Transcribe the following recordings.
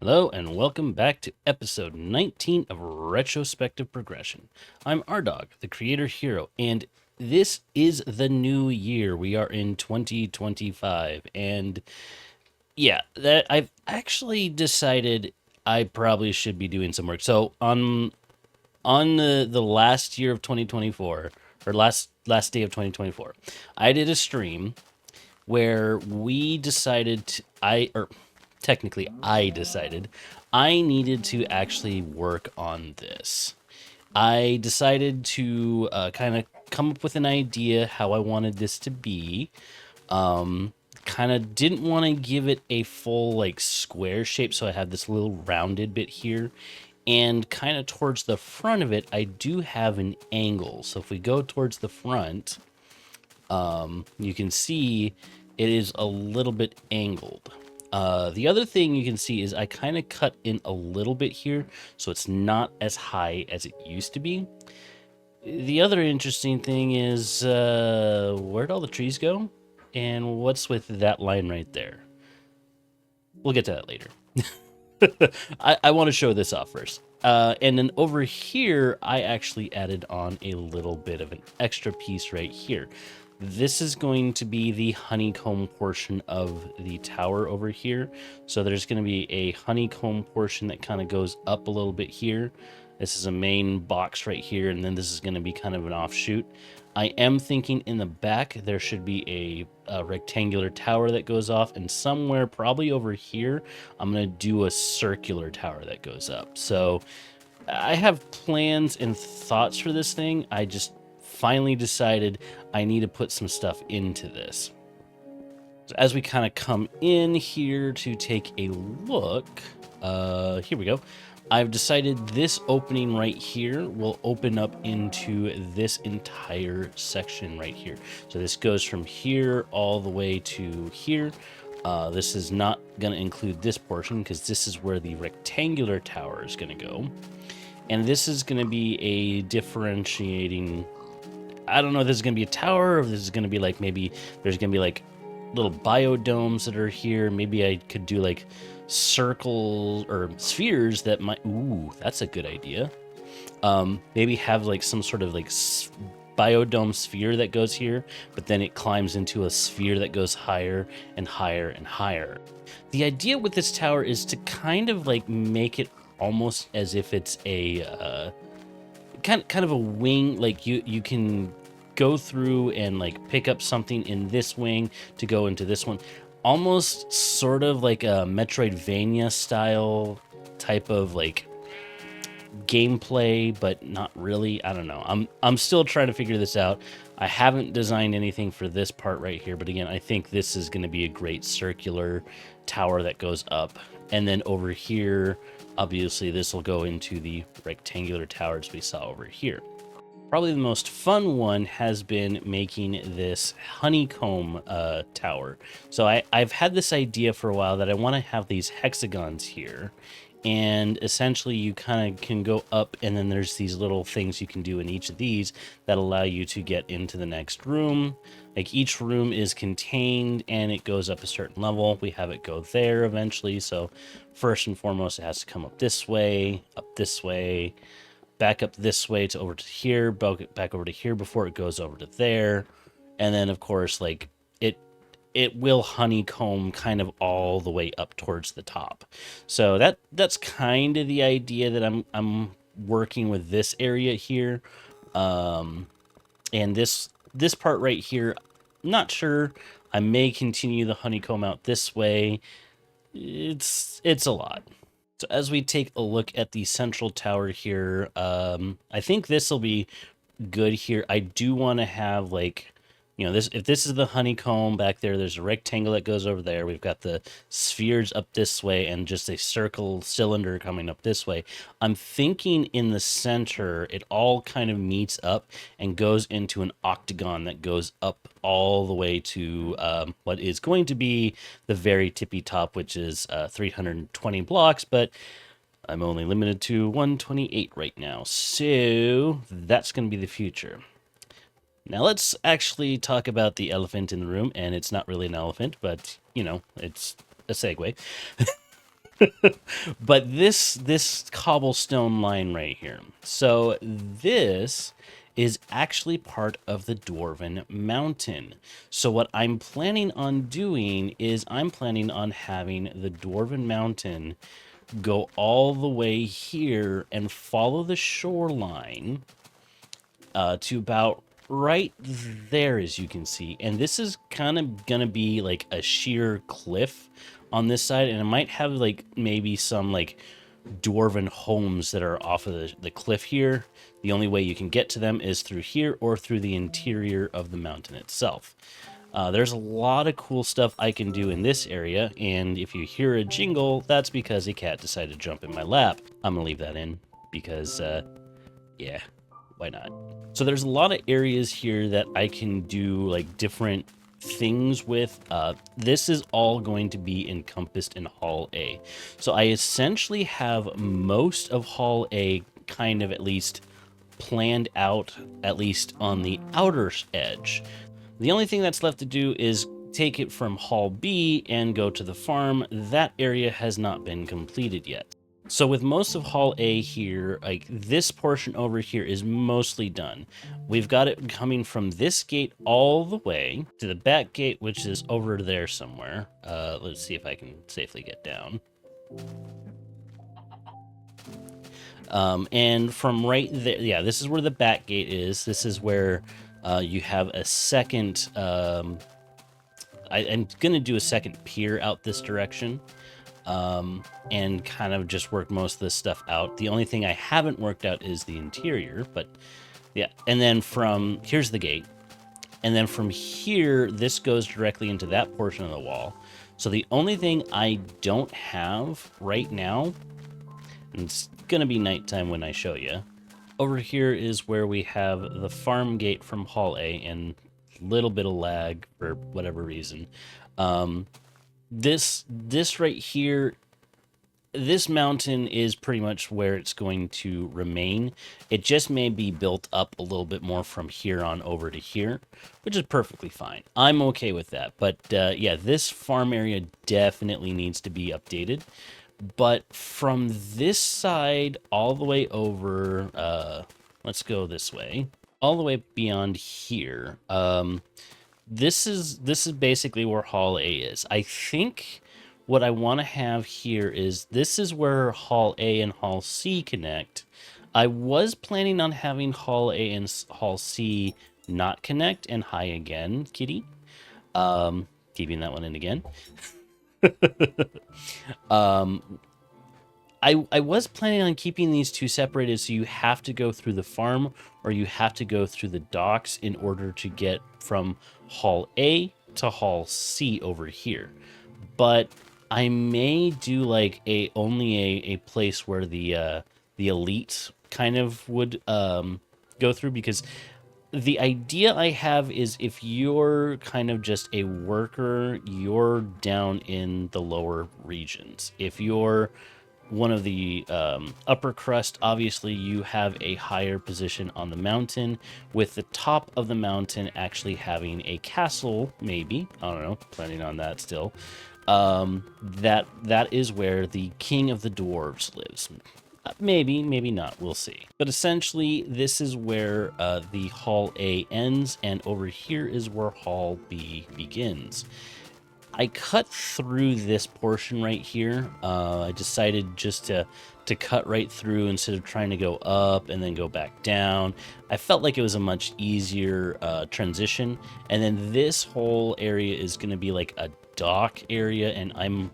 Hello and welcome back to episode 19 of Retrospective Progression. I'm Aredawg, the creator hero, and this is the new year. We are in 2025, and yeah, that I've actually decided I probably should be doing some work. So on the last year of 2024, or last day of 2024, I did a stream where we decided technically I decided I needed to actually work on this. I decided to kind of come up with an idea how I wanted this to be. Kind of didn't want to give it a full like square shape, so I have this little rounded bit here. And kind of towards the front of it, I do have an angle. So if we go towards the front, you can see it is a little bit angled. The other thing you can see is I kind of cut in a little bit here, so it's not as high as it used to be. The other interesting thing is where'd all the trees go? And what's with that line right there? We'll get to that later. I want to show this off first. And then over here, I actually added on a little bit of an extra piece right here. This is going to be the honeycomb portion of the tower over here. So there's going to be a honeycomb portion that kind of goes up a little bit here. This is a main box right here, and then this is going to be kind of an offshoot. I am thinking in the back there should be a rectangular tower that goes off, and somewhere probably over here I'm going to do a circular tower that goes up. So I have plans and thoughts for this thing. I just finally decided I need to put some stuff into this. So as we kind of come in here to take a look, here we go. I've decided this opening right here will open up into this entire section right here. So this goes from here all the way to here. This is not going to include this portion because this is where the rectangular tower is going to go. And this is going to be a differentiating... I don't know if this is going to be a tower or if this is going to be like maybe there's going to be like little biodomes that are here. Maybe I could do like circles or spheres that might... Ooh, that's a good idea. Maybe have like some sort of like biodome sphere that goes here, but then it climbs into a sphere that goes higher and higher and higher. The idea with this tower is to kind of like make it almost as if it's a kind of a wing. Like you can go through and like pick up something in this wing to go into this one, almost sort of like a Metroidvania style type of like gameplay, but not really. I don't know. I'm still trying to figure this out. I haven't designed anything for this part right here, but again, I think this is going to be a great circular tower that goes up. And then over here, obviously this will go into the rectangular towers we saw over here. Probably the most fun one has been making this honeycomb tower. So I've had this idea for a while that I want to have these hexagons here. And essentially you kind of can go up, and then there's these little things you can do in each of these that allow you to get into the next room. Like each room is contained and it goes up a certain level. We have it go there eventually. So first and foremost, it has to come up this way, back up this way to over to here, back over to here before it goes over to there. And then of course, like it will honeycomb kind of all the way up towards the top. So that's kind of the idea that I'm working with this area here. And this part right here, not sure. I may continue the honeycomb out this way. It's a lot. So as we take a look at the central tower here, I think this will be good here. I do want to have like, you know, if this is the honeycomb back there, there's a rectangle that goes over there. We've got the spheres up this way and just a circle cylinder coming up this way. I'm thinking in the center, it all kind of meets up and goes into an octagon that goes up all the way to what is going to be the very tippy top, which is 320 blocks, but I'm only limited to 128 right now. So that's going to be the future. Now let's actually talk about the elephant in the room, and it's not really an elephant, but, you know, it's a segue. But this cobblestone line right here. So this is actually part of the Dwarven Mountain. So what I'm planning on doing is I'm planning on having the Dwarven Mountain go all the way here and follow the shoreline to about right there, as you can see. And this is kind of gonna be like a sheer cliff on this side, and it might have like maybe some like dwarven homes that are off of the cliff here. The only way you can get to them is through here or through the interior of the mountain itself. There's a lot of cool stuff I can do in this area, and if you hear a jingle, that's because a cat decided to jump in my lap. I'm gonna leave that in because, yeah, why not? So there's a lot of areas here that I can do like different things with. This is all going to be encompassed in Hall A. So I essentially have most of Hall A kind of at least planned out, at least on the outer edge. The only thing that's left to do is take it from Hall B and go to the farm. That area has not been completed yet. So with most of Hall A here, like this portion over here is mostly done. We've got it coming from this gate all the way to the back gate, which is over there somewhere. Let's see if I can safely get down. And from right there, yeah, this is where the back gate is. This is where you have a second, I'm going to do a second pier out this direction. And kind of just work most of this stuff out. The only thing I haven't worked out is the interior, but yeah. And then from here's the gate. And then from here, this goes directly into that portion of the wall. So the only thing I don't have right now, and it's going to be nighttime when I show you, over here is where we have the farm gate from Hall A, and a little bit of lag for whatever reason. This right here, this mountain is pretty much where it's going to remain. It just may be built up a little bit more from here on over to here, which is perfectly fine. I'm okay with that. But yeah, this farm area definitely needs to be updated. But from this side all the way over, let's go this way, all the way beyond here. This is basically where Hall A is. I think what I want to have here is this is where Hall A and Hall C connect. I was planning on having Hall A and Hall C not connect, and hi again, kitty. Keeping that one in again. I was planning on keeping these two separated, so you have to go through the farm or you have to go through the docks in order to get from Hall A to Hall C over here. But I may do like only a place where the elite kind of would go through, because the idea I have is if you're kind of just a worker, you're down in the lower regions. If you're one of the upper crust, obviously you have a higher position on the mountain, with the top of the mountain actually having a castle, maybe, I don't know, planning on that still. That is where the king of the dwarves lives. Maybe, maybe not, we'll see. But essentially, this is where the Hall A ends, and over here is where Hall B begins. I cut through this portion right here. I decided just to cut right through instead of trying to go up and then go back down. I felt like it was a much easier transition. And then this whole area is going to be like a dock area, and I'm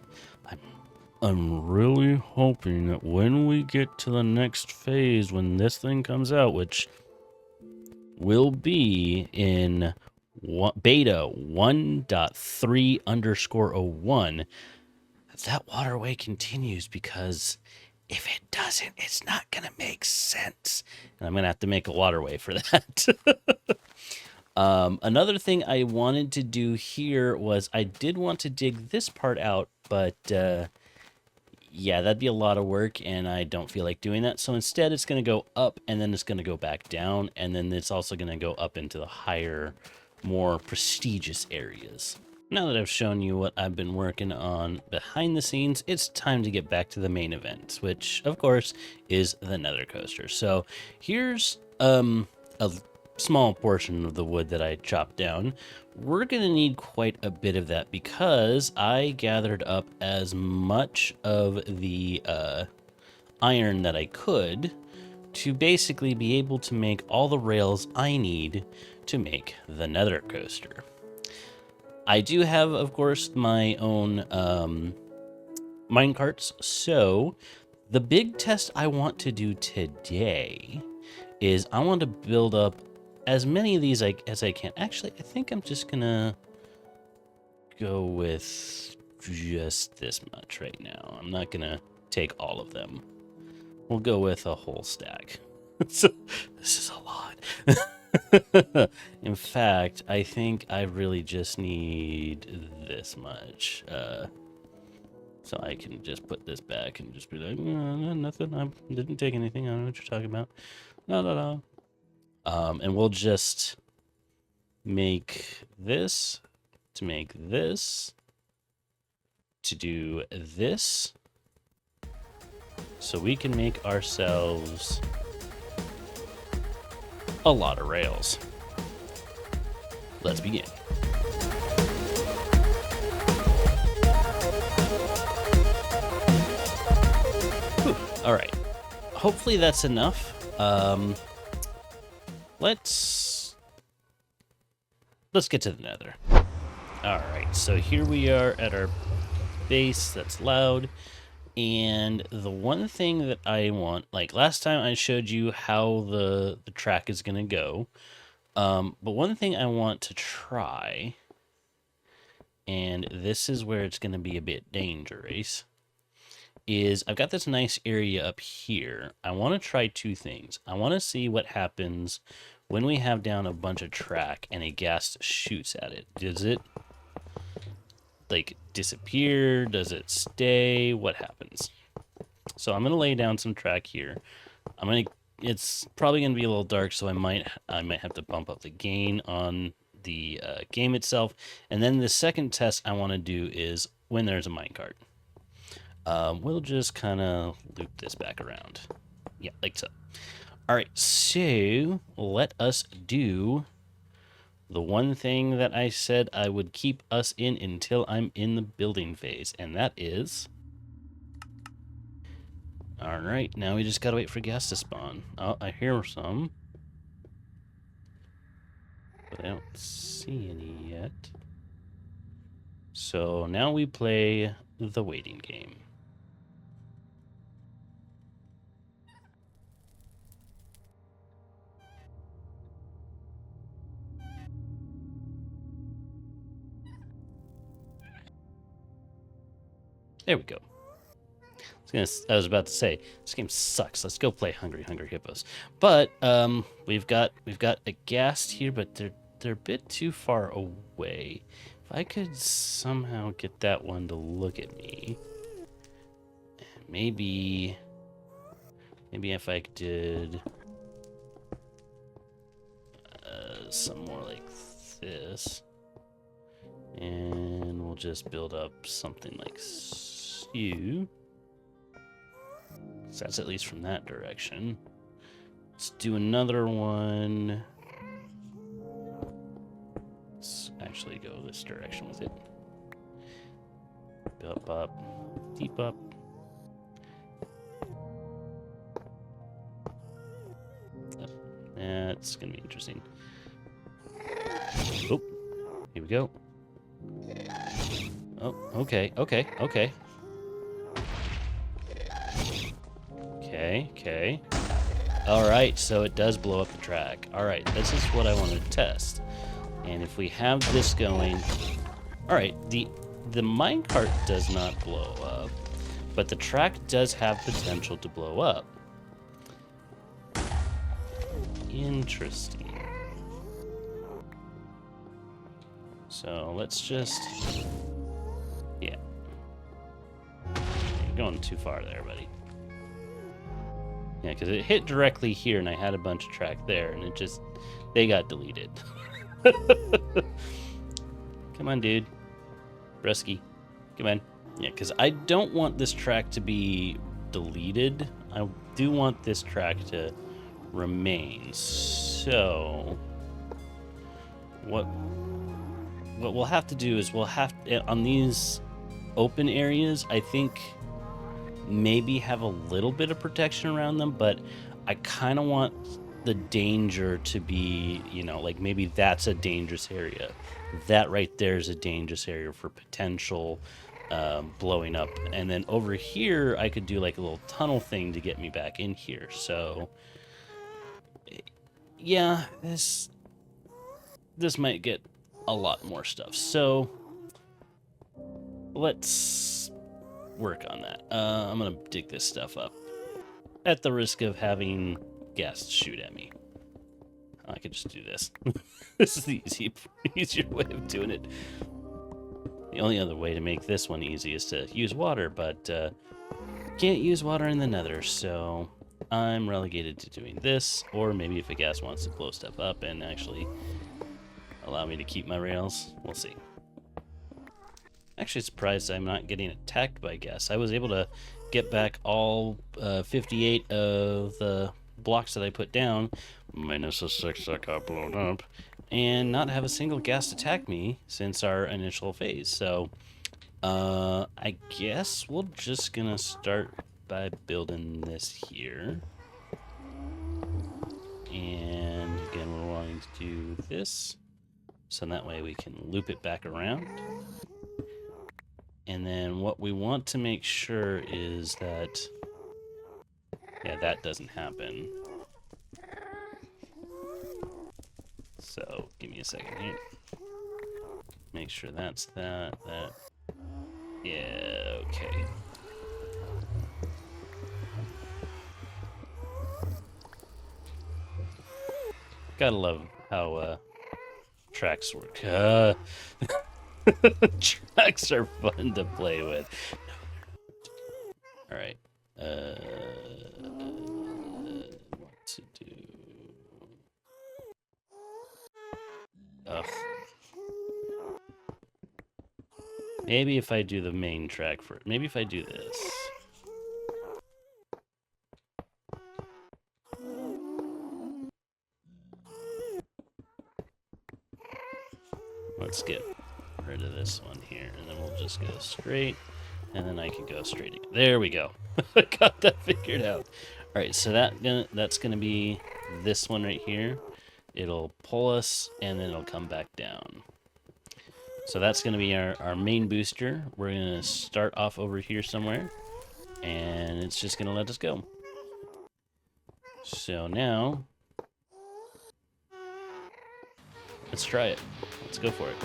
really hoping that when we get to the next phase, when this thing comes out, which will be in beta 1.3_01, that waterway continues, because if it doesn't, it's not gonna make sense, and I'm gonna have to make a waterway for that. Another thing I wanted to do here was I did want to dig this part out, but yeah, that'd be a lot of work, and I don't feel like doing that. So instead, it's going to go up, and then it's going to go back down, and then it's also going to go up into the higher, more prestigious areas. now that I've shown you what I've been working on behind the scenes, it's time to get back to the main event, which, of course, is the Nethercoaster. So here's a small portion of the wood that I chopped down. We're going to need quite a bit of that because I gathered up as much of the iron that I could to basically be able to make all the rails I need to make the Nethercoaster. I do have, of course, my own minecarts, so the big test I want to do today is I want to build up as many of these as I can. Actually, I think I'm just gonna go with just this much right now. I'm not gonna take all of them. We'll go with a whole stack. So, this is a lot. In fact, I think I really just need this much. So I can just put this back and just be like, no, nothing. I didn't take anything. I don't know what you're talking about. No. And we'll just make this to make this to do this. So we can make ourselves a lot of rails. Let's begin. Whew. All right. Hopefully that's enough. Let's get to the Nether. All right. So here we are at our base. That's loud. And the one thing that I want, like last time I showed you how the track is going to go. But one thing I want to try, and this is where it's going to be a bit dangerous, is I've got this nice area up here. I want to try two things. I want to see what happens when we have down a bunch of track and a ghast shoots at it. Does it like disappear? Does it stay? What happens? So I'm gonna lay down some track here. It's probably gonna be a little dark, so I might have to bump up the gain on the game itself. And then the second test I want to do is when there's a minecart. We'll just kind of loop this back around. Yeah, like so. All right, so let us do the one thing that I said I would keep us in until I'm in the building phase, and that is... All right, now we just gotta wait for ghast to spawn. Oh, I hear some. But I don't see any yet. So now we play the waiting game. There we go. I was about to say, this game sucks. Let's go play Hungry Hippos. But we've got a ghast here, but they're a bit too far away. If I could somehow get that one to look at me, maybe if I did some more like this, and we'll just build up something like you. So that's at least from that direction. Let's do another one. Let's actually go this direction with it. Up, deep up. That's gonna be interesting. Oh, here we go. Oh, okay. Okay. All right, so it does blow up the track. All right, this is what I want to test. And if we have this going... All right, the minecart does not blow up, but the track does have potential to blow up. Interesting. So let's just... Yeah. You're going too far there, buddy. Yeah, because it hit directly here, and I had a bunch of track there, and it just... They got deleted. Come on, dude. Brusky, come on. Yeah, because I don't want this track to be deleted. I do want this track to remain. So what we'll have to do is we'll have to, on these open areas, I think maybe have a little bit of protection around them, but I kind of want the danger to be, you know, like maybe that's a dangerous area. That right there is a dangerous area for potential blowing up. And then over here, I could do like a little tunnel thing to get me back in here. So yeah, this might get a lot more stuff. So let's work on that. I'm gonna dig this stuff up at the risk of having Ghasts shoot at me. I could just do this. This is the easier way of doing it. The only other way to make this one easy is to use water, but can't use water in the Nether, so I'm relegated to doing this. Or maybe if a Ghast wants to blow stuff up and actually allow me to keep my rails, we'll see. Actually surprised I'm not getting attacked by Ghasts. I was able to get back all 58 of the blocks that I put down, minus the 6 that got blown up, and not have a single Ghast attack me since our initial phase. So I guess we're just gonna start by building this here. And again, we're wanting to do this, so that way we can loop it back around. And then what we want to make sure is that, yeah, that doesn't happen. So give me a second here. Make sure that's that. Yeah, okay. Gotta love how tracks work. Tracks are fun to play with. All right. What to do? Ugh. Maybe if I do the main track first. Maybe if I do this. Let's get rid of this one here, and then we'll just go straight, and then I can go straight again. There we go. I got that figured out. All right, so that's gonna be this one right here. It'll pull us, and then it'll come back down. So that's gonna be our main booster. We're gonna start off over here somewhere, and it's just gonna let us go. So now, let's try it. Let's go for it.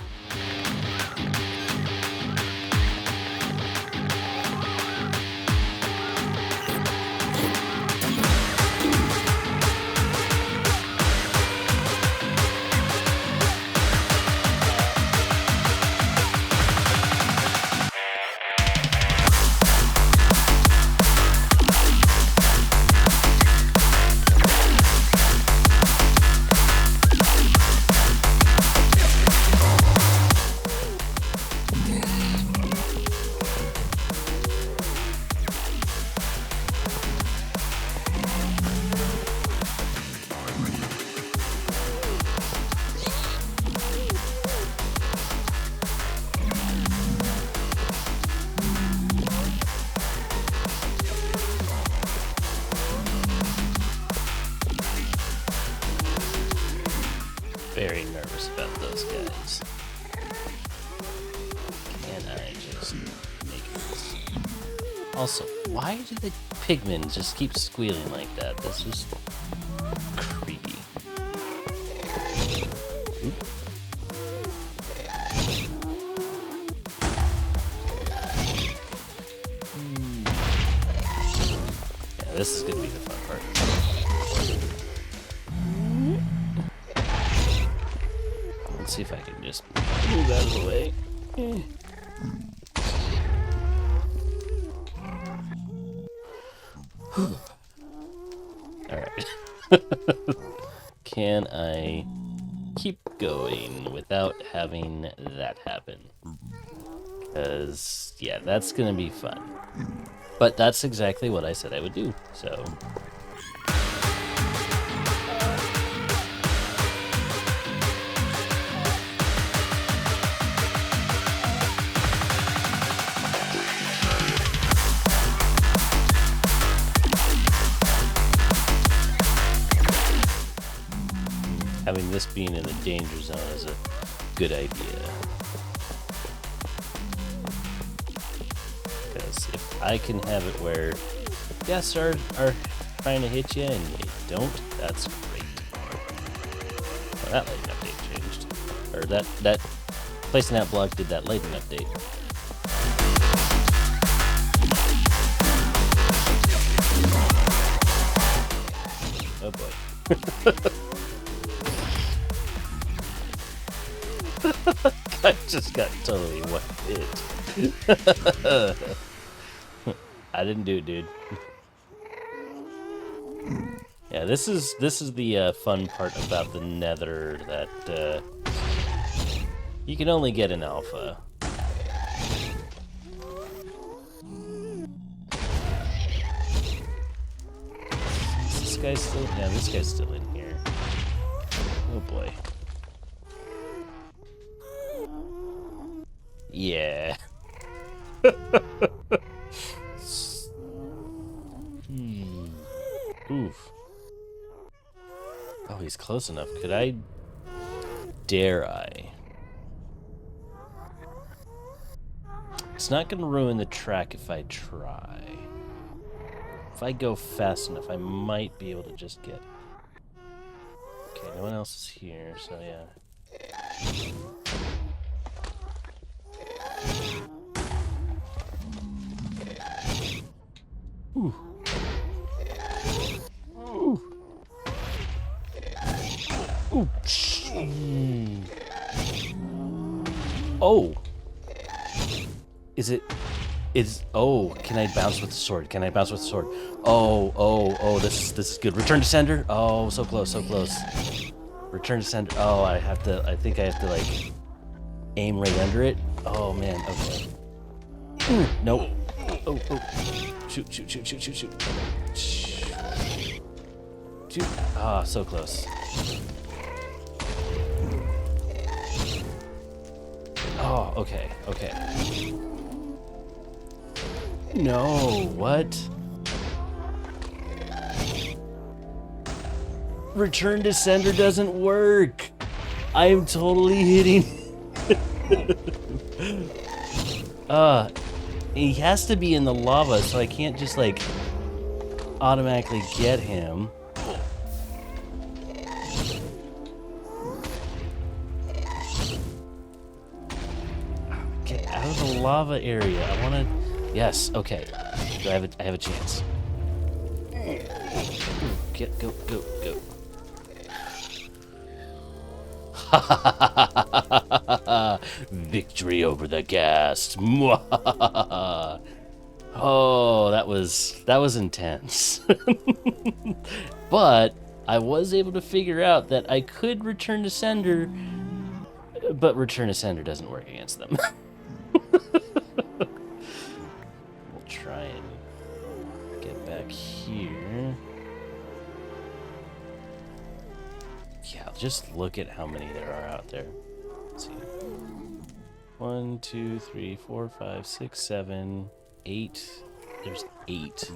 Very nervous about those guys. Can I just make this? Also, why do the pigmen just keep squealing like that? This is creepy. Oop. Yeah, this is gonna be the fun part. Let's see if I can just move out of the way. Alright. Can I keep going without having that happen? Because, yeah, that's going to be fun. But that's exactly what I said I would do, so... Having this being in the danger zone is a good idea. Because if I can have it where Ghasts are trying to hit you and you don't, that's great. Well, that lightning update changed. Or that placing that block did that lightning update. Oh boy. I just got totally hit. I didn't do it, dude. Yeah, this is the fun part about the Nether that you can only get in alpha. Is this guy still? Yeah, this guy's still in here. Oh boy. Yeah. Oof. Oh, he's close enough. Could I? Dare I? It's not gonna ruin the track if I try. If I go fast enough, I might be able to just get... Okay, no one else is here, so yeah. Ooh. Ooh. Ooh. Oh. Oh, can I bounce with the sword? Can I bounce with the sword? Oh, this is good. Return to sender? Oh, so close, so close. Return to sender. Oh, I think I have to, like, aim right under it. Oh, man, okay. Nope. Oh. Shoot. Ah, so close. Oh, okay. No, what? Return to sender doesn't work. I am totally hitting. He has to be in the lava, so I can't just, like, automatically get him. Get out of the lava area. I want to... Yes, okay. I have a chance. Go. Victory over the Ghasts. Oh, that was intense. But I was able to figure out that I could return to sender, but return to sender doesn't work against them. We'll try and get back here. Yeah, just look at how many there are out there. Let's see. 1, 2, 3, 4, 5, 6, 7, 8. There's 8.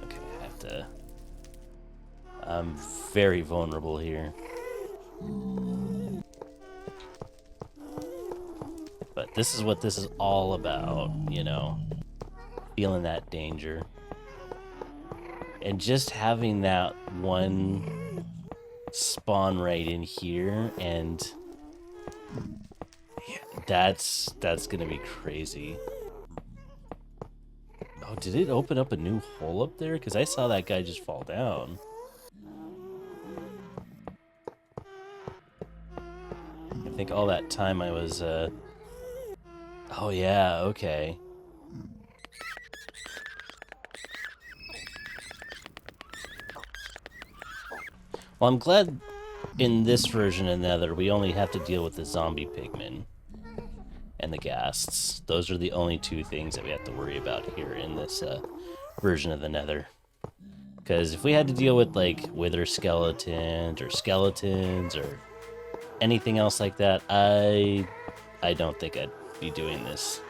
Okay, I have to... I'm very vulnerable here. But this is what this is all about, you know? Feeling that danger. And just having that one spawn right in here, and yeah, that's gonna be crazy. Oh, did it open up a new hole up there? Because I saw that guy just fall down. I think all that time I was, oh yeah, okay. Well, I'm glad in this version of Nether we only have to deal with the zombie pigmen. and the Ghasts. Those are the only two things that we have to worry about here in this version of the Nether. Because if we had to deal with like wither skeletons or anything else like that, I don't think I'd be doing this.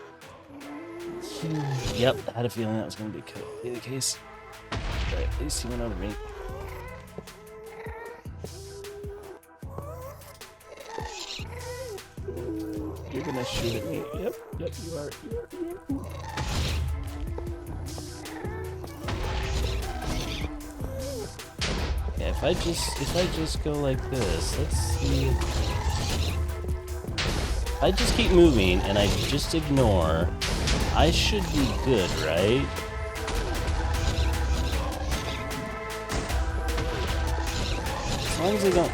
Yep, I had a feeling that was going to be the case. Alright, at least he went over me. You're going to shoot at me. Yep, you are. Yeah, if I just go like this, let's see. If I just keep moving and I just ignore, I should be good, right? As long as I don't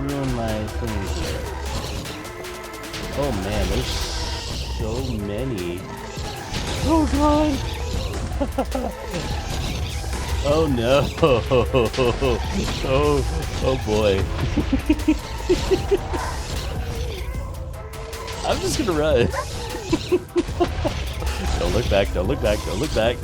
ruin my thing here. Oh man, there's so many. Oh god! Oh no! Oh boy. I'm just gonna run. Don't look back, don't look back, don't look back.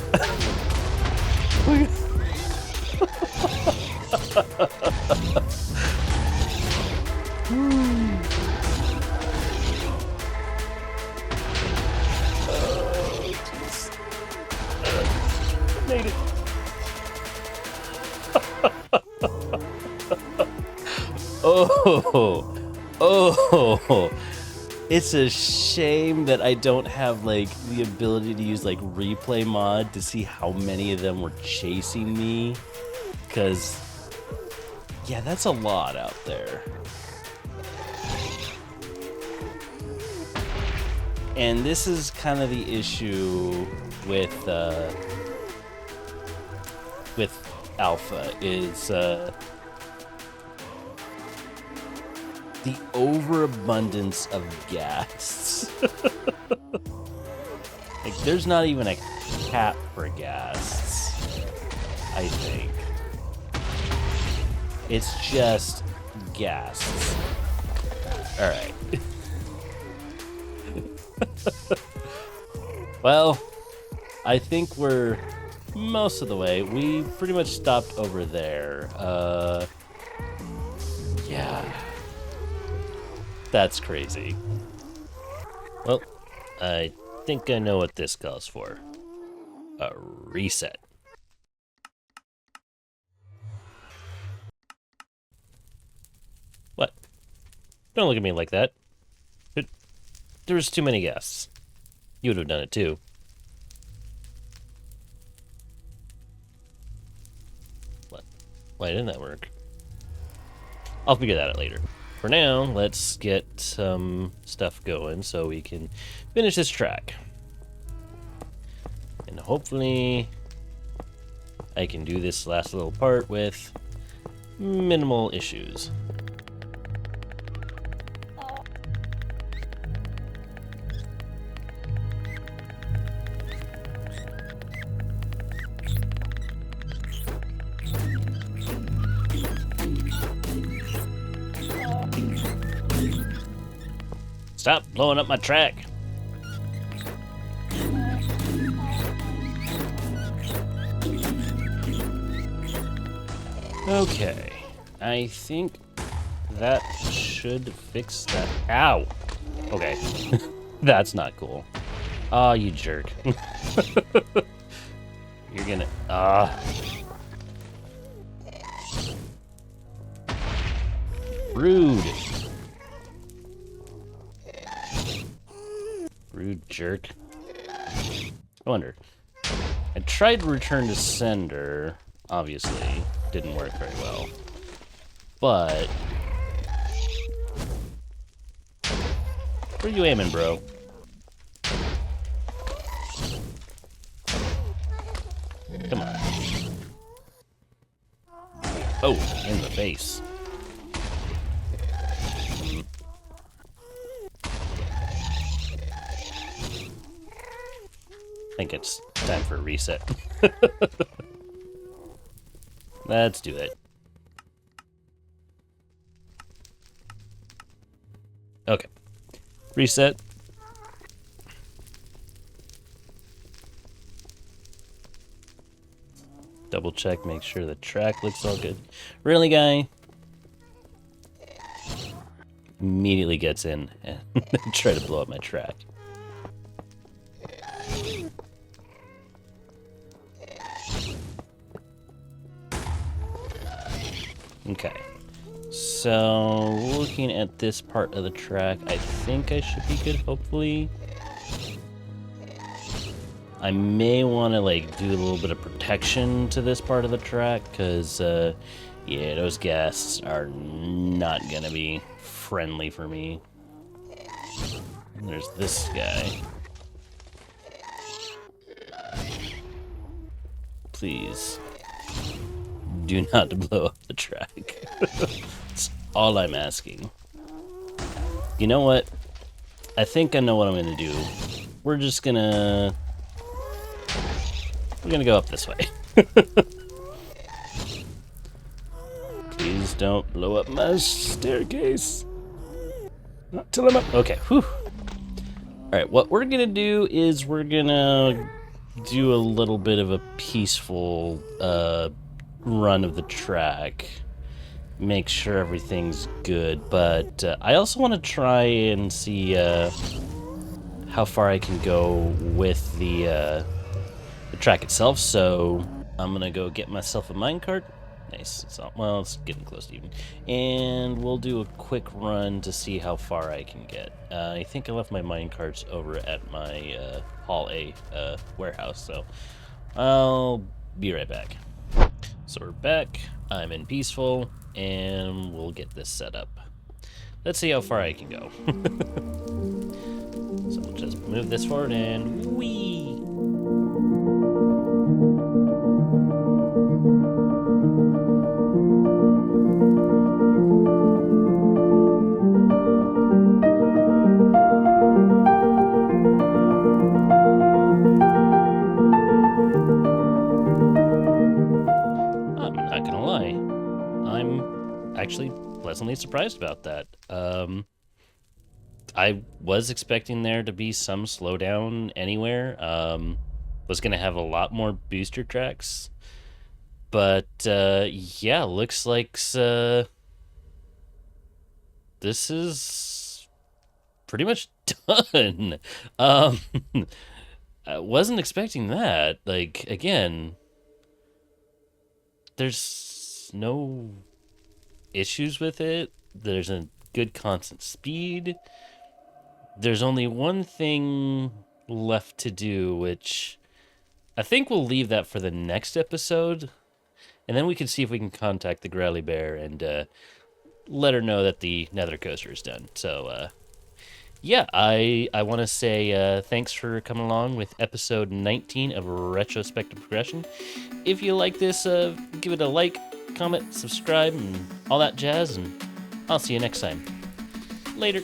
Made it. Oh, it's a shame that I don't have like the ability to use like replay mod to see how many of them were chasing me, because yeah, that's a lot out there. And this is kind of the issue with Alpha is the overabundance of Ghasts. Like, there's not even a cap for Ghasts, I think. It's just Ghasts. Alright. Well, I think we're most of the way. We pretty much stopped over there. Yeah. That's crazy. Well, I think I know what this calls for. A reset. What? Don't look at me like that. There was too many guests. You would have done it too. What? Why didn't that work? I'll figure that out later. For now, let's get some stuff going so we can finish this track. And hopefully I can do this last little part with minimal issues. Stop blowing up my track. Okay, I think that should fix that. Ow! Okay, that's not cool. Aw, you jerk. You're gonna, rude. Rude jerk. I wonder. I tried return to sender. Obviously, didn't work very well. But where you aiming, bro? Come on. Oh, in the face. I think it's time for a reset. Let's do it. Okay. Reset. Double check, make sure the track looks all good. Really, guy? Immediately gets in and try to blow up my track. Okay. So, looking at this part of the track, I think I should be good, hopefully. I may want to, like, do a little bit of protection to this part of the track, because, yeah, those Ghasts are not gonna be friendly for me. And there's this guy. Please. Do not blow up the track. That's all I'm asking. You know what? I think I know what I'm gonna do. We're gonna go up this way. Please don't blow up my staircase. Not till I'm up. Okay, whew. Alright, what we're gonna do is we're gonna do a little bit of a peaceful run of the track. Make sure everything's good, but I also want to try and see how far I can go with the track itself, so I'm gonna go get myself a minecart. Nice. Well, it's getting close to even. And we'll do a quick run to see how far I can get. I think I left my minecarts over at my Hall A warehouse, so I'll be right back. So we're back. I'm in Peaceful, and we'll get this set up. Let's see how far I can go. So we'll just move this forward and whee! I'm not gonna lie. I'm actually pleasantly surprised about that. I was expecting there to be some slowdown anywhere. Was gonna have a lot more booster tracks, but yeah, looks like this is pretty much done. I wasn't expecting that. Like, again, there's no issues with it. There's a good constant speed. There's only one thing left to do, which I think we'll leave that for the next episode. And then we can see if we can contact the Growlie bear and let her know that the Nethercoaster is done. So, yeah, I want to say thanks for coming along with episode 19 of Retrospective Progression. If you like this, give it a like, comment, subscribe, and all that jazz, and I'll see you next time. Later.